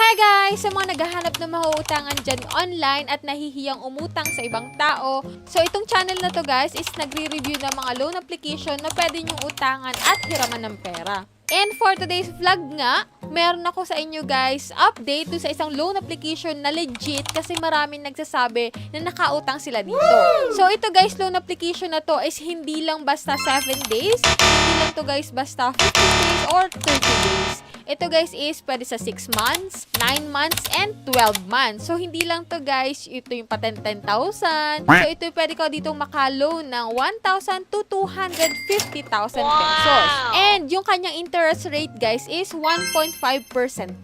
Hi guys! Sa mga naghahanap ng mauutangan dyan online at nahihiyang umutang sa ibang tao, so itong channel na to guys is nagre-review ng mga loan application na pwede nyong utangan at hiraman ng pera. And for today's vlog nga, meron ako sa inyo guys update sa isang loan application na legit kasi maraming nagsasabi na nakautang sila dito. So ito guys, loan application na to is hindi lang basta 7 days, hindi lang to guys basta 15 days or 30 days. Ito guys is pwede sa 6 months, 9 months, and 12 months. So hindi lang to guys, ito yung patent 10,000. So ito pwede ko dito makaloan ng 1,000 to 250,000 pesos. And yung kanyang interest rate guys is 1.5%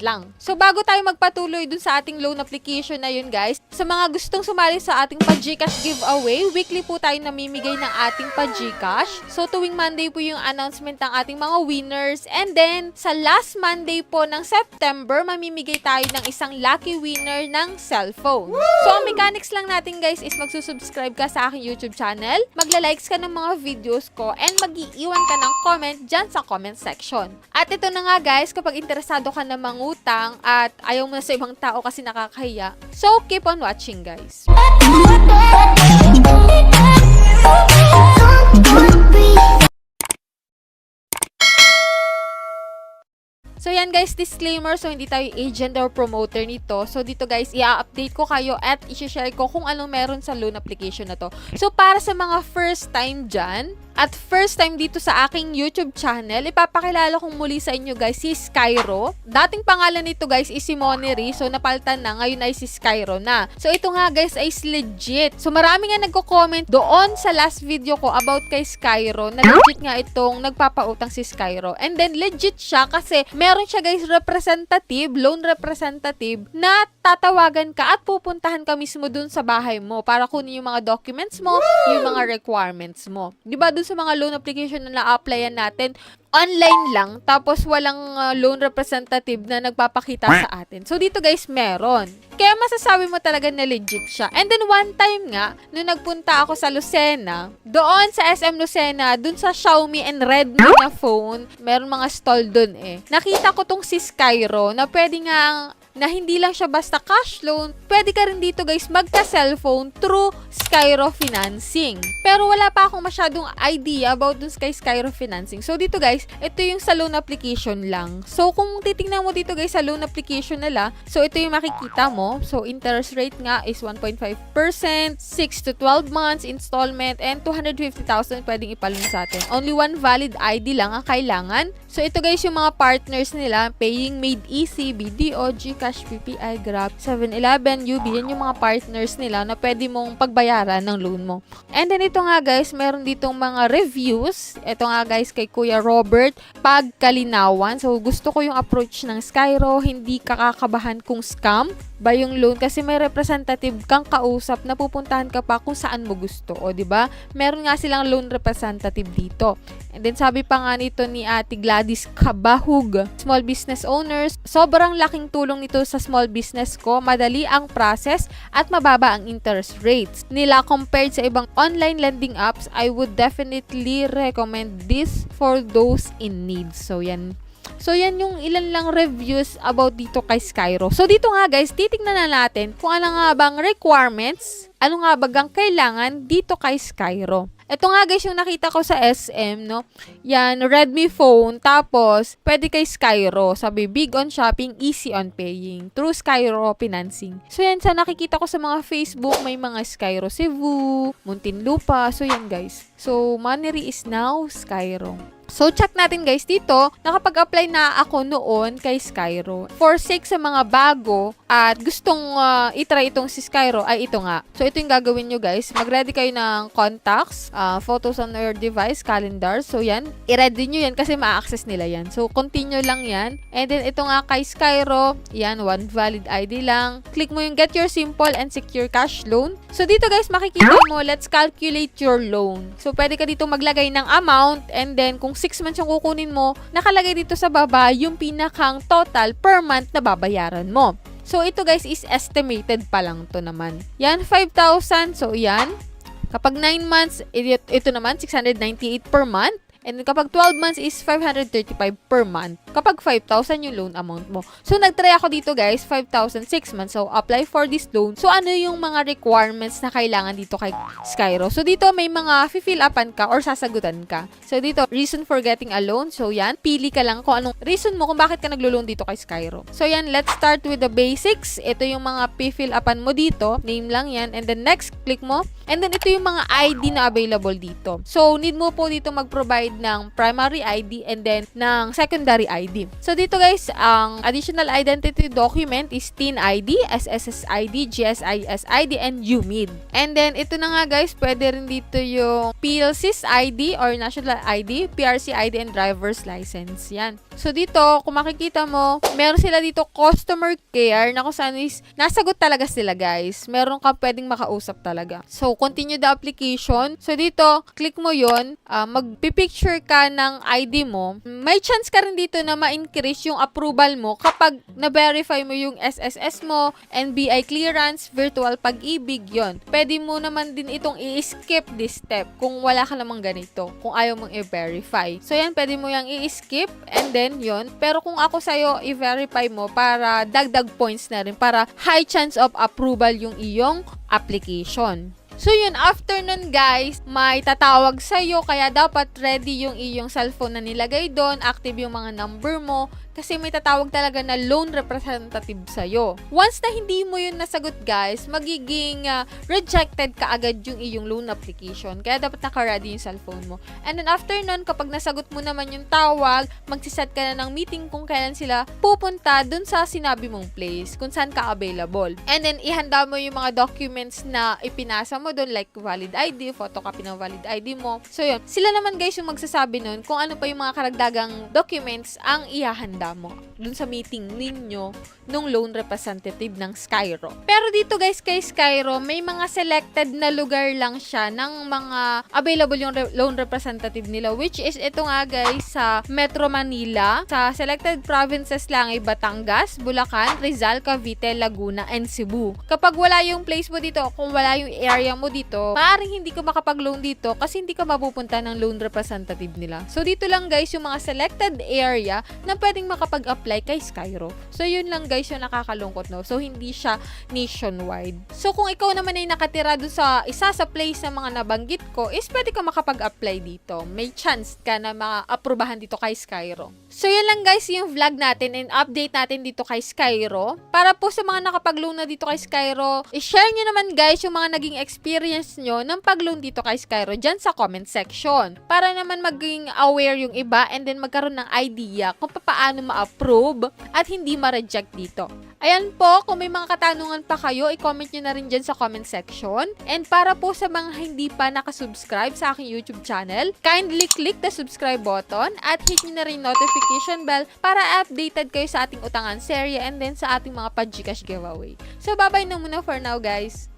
lang. So bago tayo magpatuloy dun sa ating loan application na yun guys, sa mga gustong sumali sa ating pa-GCash giveaway, weekly po tayo namimigay ng ating pa-GCash. So tuwing Monday po yung announcement ng ating mga winners. And then sa last Monday po ng September, mamimigay tayo ng isang lucky winner ng cellphone. So ang mechanics lang natin guys is magsusubscribe ka sa aking YouTube channel, magla-likes ka ng mga videos ko, and mag-iiwan ka ng comment dyan sa comment section. At ito na nga guys, kapag interesado ka na mangutang at ayaw mo na sa ibang tao kasi nakakahiya, so keep on watching guys. So yan guys, disclaimer, so hindi tayo agent or promoter nito. So dito guys, i-update ko kayo at i-share ko kung anong meron sa loan application na to. So para sa mga first time dyan, at first time dito sa aking YouTube channel, ipapakilala kong muli sa inyo guys si Skyro. Dating pangalan nito guys is si Moneri, so napalitan na, ngayon ay si Skyro na. So ito nga guys ay legit. So marami nga nagko-comment doon sa last video ko about kay Skyro na legit nga itong nagpapautang si Skyro. And then legit siya kasi meron siya guys representative, loan representative na tatawagan ka at pupuntahan ka mismo dun sa bahay mo para kunin yung mga documents mo, yung mga requirements mo. Diba dun sa mga loan application na na-applyan natin, online lang, tapos walang loan representative na nagpapakita sa atin. So dito guys, meron. Kaya masasabi mo talaga na legit siya. And then one time nga, nung nagpunta ako sa Lucena, doon sa SM Lucena, dun sa Xiaomi and Redmi na phone, meron mga stall dun eh. Nakita ko tong si Skyro na pwede nga na hindi lang siya basta cash loan, pwede ka rin dito guys magka-cellphone through Skyro Financing. Pero wala pa akong masyadong idea about dun kay Skyro Financing. So dito guys, ito yung sa loan application lang. So kung titingnan mo dito guys sa loan application nila, so ito yung makikita mo. So interest rate nga is 1.5%, 6 to 12 months installment, and 250,000 pwedeng ipalun sa atin. Only one valid ID lang ang kailangan. So ito guys yung mga partners nila, Paying Made Easy, BDO, GCash, PPI, Grab, 7-Eleven, UB, yan yung mga partners nila na pwede mong pagbayaran ng loan mo. And then ito nga guys, meron ditong mga reviews. Ito nga guys kay Kuya Robert Pagkalinawan. So gusto ko yung approach ng Skyro, hindi kakakabahan kung scam ba yung loan kasi may representative kang kausap na pupuntahan ka pa kung saan mo gusto. O diba? Meron nga silang loan representative dito. And then sabi pa nga nito ni Ate Gladys Kabahug, small business owners, sobrang laking tulong nito sa small business ko, madali ang process at mababa ang interest rates nila compared sa ibang online lending apps. I would definitely recommend this for those in need. So yan. So yan yung ilan lang reviews about dito kay Skyro. So dito nga guys, titignan na natin kung ano nga bang requirements, ano nga bagang kailangan dito kay Skyro. Ito nga guys yung nakita ko sa SM, no? Yan, Redmi phone, tapos pwede kay Skyro. Sabi, big on shopping, easy on paying, through Skyro Financing. So yan, sa nakikita ko sa mga Facebook, may mga Skyro Cebu, Muntinlupa. So yan guys. So, Moneri is now Skyro. So, check natin guys dito, nakapag-apply na ako noon kay Skyro. For sake sa mga bago at gustong itry itong si Skyro, ay ito nga. So, ito yung gagawin nyo guys. Mag-ready kayo ng contacts, photos on your device, calendar. So, yan. I-ready nyo yan kasi ma-access nila yan. So, continue lang yan. And then, ito nga kay Skyro, yan, one valid ID lang. Click mo yung get your simple and secure cash loan. So, dito guys, makikita mo, let's calculate your loan. So, pwede ka dito maglagay ng amount and then kung 6 months yung kukunin mo, nakalagay dito sa baba yung pinakang total per month na babayaran mo. So, ito guys is estimated pa lang to naman. Yan, 5,000. So, yan. Kapag 9 months, ito naman, 698 per month. And kapag 12 months is 535 per month. kapag 5,000 yung loan amount mo. So, nagtry ako dito guys, 5,000 6 months. So, apply for this loan. So, ano yung mga requirements na kailangan dito kay Skyro? So, dito may mga fill upan ka or sasagutan ka. So, dito, reason for getting a loan. So, yan, pili ka lang kung anong reason mo kung bakit ka naglo-loan dito kay Skyro. So, yan, let's start with the basics. Ito yung mga fill upan mo dito. Name lang yan. And then, next, click mo. And then, ito yung mga ID na available dito. So, need mo po dito mag-provide ng primary ID and then ng secondary ID. So, dito guys, ang additional identity document is TIN ID, SSS ID, GSIS ID, and UMID. And then, ito na nga guys, pwede rin dito yung PLC's ID or National ID, PRC ID, and driver's license. Yan. So, dito, kung makikita mo, meron sila dito customer care na kung saan is nasagot talaga sila guys. Meron ka pwedeng makausap talaga. So, continue the application. So, dito, click mo yon, magpipicture ka ng ID mo. May chance ka rin dito na ma-increase yung approval mo kapag na-verify mo yung SSS mo, NBI clearance, virtual pag-ibig, yon. Pwede mo naman din itong i-skip this step kung wala ka namang ganito, kung ayaw mong i-verify. So, yan, pwede mo yung i-skip and then yon. Pero kung ako sa'yo, i-verify mo para dagdag points na rin, para high chance of approval yung iyong application. So yun, after nun guys, may tatawag sa'yo, kaya dapat ready yung iyong cellphone na nilagay doon, active yung mga number mo, kasi may tatawag talaga na loan representative sa'yo. Once na hindi mo yun nasagot guys, magiging rejected ka agad yung iyong loan application. Kaya dapat naka-ready yung cellphone mo. And then after nun, kapag nasagot mo naman yung tawag, magsiset ka na ng meeting kung kailan sila pupunta dun sa sinabi mong place, kung saan ka available. And then ihanda mo yung mga documents na ipinasa mo dun, like valid ID, photocopy ng valid ID mo. So yun, sila naman guys yung magsasabi nun kung ano pa yung mga karagdagang documents ang ihahanda mo dun sa meeting ninyo nung loan representative ng Skyro. Pero dito guys, kay Skyro, may mga selected na lugar lang siya ng mga available yung loan representative nila, which is ito nga guys, sa Metro Manila, sa selected provinces lang ay Batangas, Bulacan, Rizal, Cavite, Laguna, and Cebu. Kapag wala yung place mo dito, kung wala yung area mo dito, maaaring hindi ka makapag-loan dito kasi hindi ka mapupunta ng loan representative nila. So dito lang guys yung mga selected area na pwedeng makapag-apply kay Skyro. So yun lang guys yung nakakalungkot, no? So hindi siya nationwide. So kung ikaw naman ay nakatira doon sa isa sa place na mga nabanggit ko, is pwede ka makapag-apply dito. May chance ka na ma-aprobahan dito kay Skyro. So yun lang guys yung vlog natin and update natin dito kay Skyro. Para po sa mga nakapag-loan na dito kay Skyro, i-share nyo naman guys yung mga naging experience nyo ng pag-loan dito kay Skyro dyan sa comment section. Para naman maging aware yung iba and then magkaroon ng idea kung paano ma-approve at hindi ma-reject dito. Ayan po, kung may mga katanungan pa kayo, i-comment nyo na rin dyan sa comment section. And para po sa mga hindi pa nakasubscribe sa aking YouTube channel, kindly click the subscribe button at hit nyo na rin notification bell para updated kayo sa ating utangan serye and then sa ating mga pa-Gcash giveaway. So, bye-bye na muna for now, guys.